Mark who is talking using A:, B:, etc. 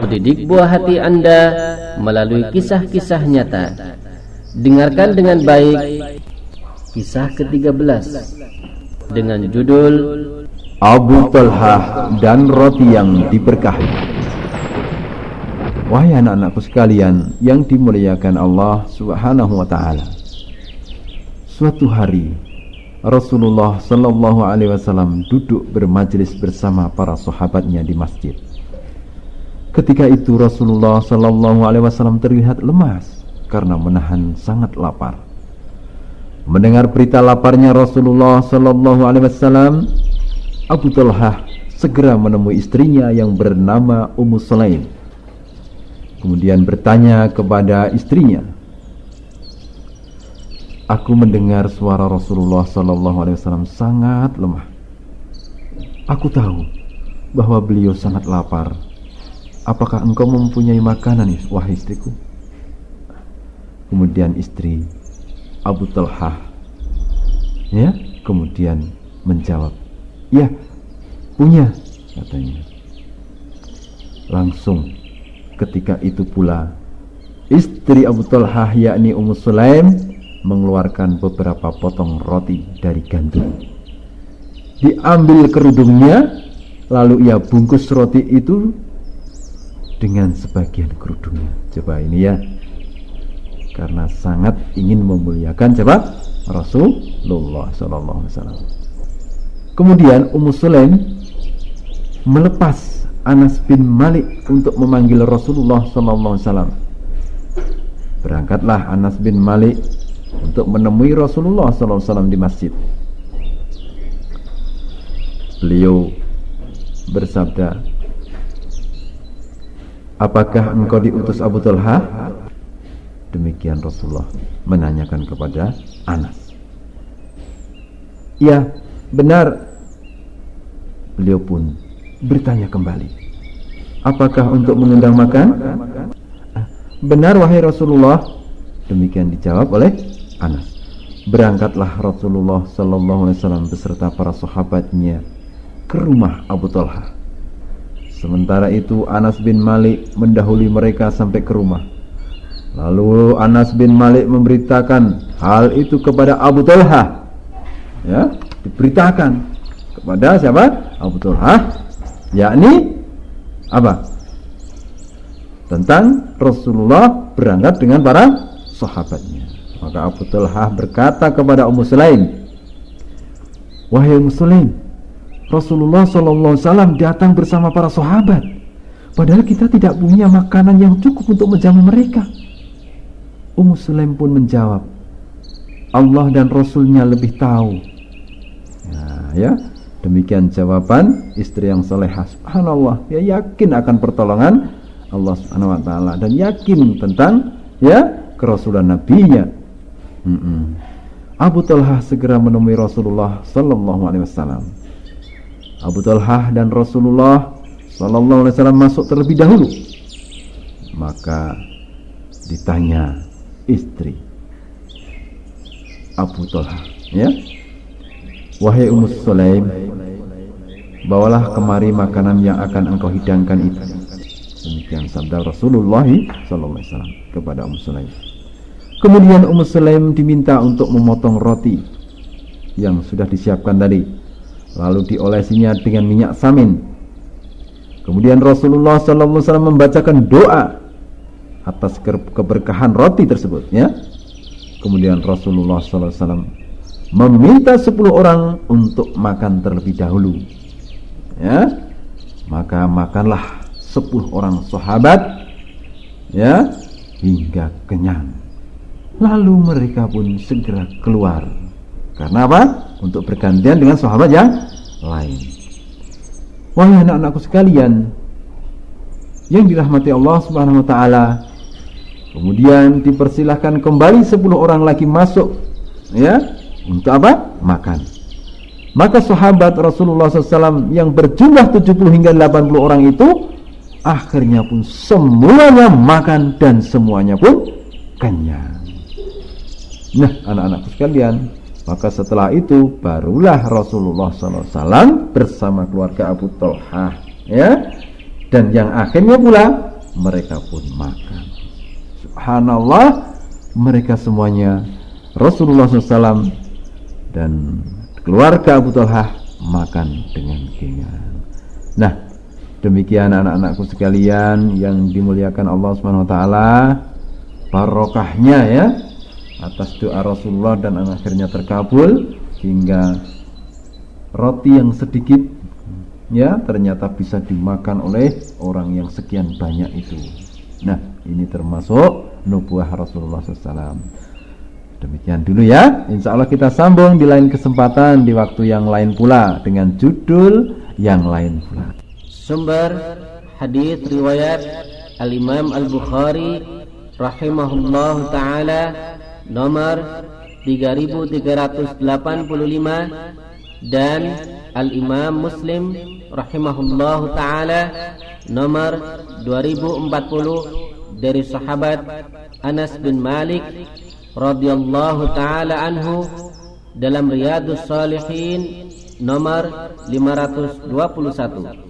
A: mendidik buah hati Anda melalui kisah-kisah nyata. Dengarkan dengan baik kisah ke-13 dengan judul
B: Abu Talhah dan roti yang diberkahi. Wahai anak-anakku sekalian yang dimuliakan Allah Subhanahu wa taala. Suatu hari Rasulullah sallallahu alaihi wasallam duduk bermajlis bersama para sahabatnya di masjid. Ketika itu Rasulullah sallallahu alaihi wasallam terlihat lemas karena menahan sangat lapar. Mendengar berita laparnya Rasulullah sallallahu alaihi wasallam, Abu Talhah segera menemui istrinya yang bernama Ummu Sulaim. Kemudian bertanya kepada istrinya, "Aku mendengar suara Rasulullah sallallahu alaihi wasallam sangat lemah. Aku tahu bahwa beliau sangat lapar. Apakah engkau mempunyai makanan, wahai istriku?" Kemudian istri Abu Talhah kemudian menjawab, "Ya, punya," katanya. Langsung ketika itu pula istri Abu Talhah yakni Ummu Sulaim mengeluarkan beberapa potong roti dari gandum. Diambil kerudungnya, lalu ia bungkus roti itu dengan sebagian kerudungnya. Coba ini ya, karena sangat ingin memuliakan siapa? Rasulullah SAW. Kemudian Ummu Sulaim melepas Anas bin Malik untuk memanggil Rasulullah SAW. Berangkatlah Anas bin Malik untuk menemui Rasulullah SAW di masjid. Beliau bersabda, "Apakah engkau diutus Abu Talhah?" Demikian Rasulullah menanyakan kepada Anas. "Ya, benar." Beliau pun bertanya kembali, "Apakah untuk mengundang makan?" "Benar wahai Rasulullah." Demikian dijawab oleh Anas. Berangkatlah Rasulullah sallallahu alaihi wasallam beserta para sahabatnya ke rumah Abu Talhah. Sementara itu Anas bin Malik mendahului mereka sampai ke rumah. Lalu Anas bin Malik memberitakan hal itu kepada Abu Talhah. Diberitakan kepada siapa? Abu Talhah, yakni apa? Tentang Rasulullah berangkat dengan para sahabatnya. Maka Abu Talhah berkata kepada Ummu Sulaim, "Wahai Ummu Sulaim, Rasulullah SAW datang bersama para sahabat, padahal kita tidak punya makanan yang cukup untuk menjamu mereka." Ummu Sulaim pun menjawab, "Allah dan Rasulnya lebih tahu." Demikian jawaban istri yang salehah. Subhanallah, ya yakin akan pertolongan Allah Subhanahu wa taala dan yakin tentang kerasulan nabinya. Abu Talhah segera menemui Rasulullah sallallahu alaihi wasallam. Abu Talhah dan Rasulullah sallallahu alaihi wasallam masuk terlebih dahulu. Maka ditanya istri Abu Talhah, "Wahai Ummu Sulaim, bawalah kemari makanan yang akan engkau hidangkan itu." Demikian sabda Rasulullah SAW kepada Ummu Sulaim. Kemudian Ummu Sulaim diminta untuk memotong roti yang sudah disiapkan tadi, lalu diolesinya dengan minyak samin. Kemudian Rasulullah SAW membacakan doa atas keberkahan roti tersebut. Kemudian Rasulullah SAW meminta 10 orang untuk makan terlebih dahulu. Maka makanlah 10 orang sahabat hingga kenyang. Lalu mereka pun segera keluar. Karena apa? Untuk bergantian dengan sahabat yang lain. Wahai anak-anakku sekalian yang dirahmati Allah Subhanahu wa taala, kemudian dipersilahkan kembali 10 orang lagi masuk untuk apa? Makan. Maka sahabat Rasulullah SAW yang berjumlah 70 hingga 80 orang itu akhirnya pun semuanya makan dan semuanya pun kenyang. Nah, anak-anakku sekalian, maka setelah itu barulah Rasulullah SAW bersama keluarga Abu Talhah dan yang akhirnya pula mereka pun makan. Subhanallah, mereka semuanya Rasulullah SAW dan keluarga Abu Talhah makan dengan kenyang. Nah, demikian anak-anakku sekalian yang dimuliakan Allah Subhanahu wa taala, barokahnya ya atas doa Rasulullah dan akhirnya terkabul hingga roti yang sedikit ya ternyata bisa dimakan oleh orang yang sekian banyak itu. Nah, ini termasuk nubuah Rasulullah SAW. Demikian dulu ya. Insya Allah kita sambung di lain kesempatan di waktu yang lain pula dengan judul yang lain pula.
A: Sumber hadis riwayat Al-Imam Al-Bukhari rahimahullahu taala nomor 3385 dan Al-Imam Muslim rahimahullahu taala nomor 2040 dari sahabat Anas bin Malik radhiyallahu taala anhu dalam Riyadhus Shalihin nomor 521.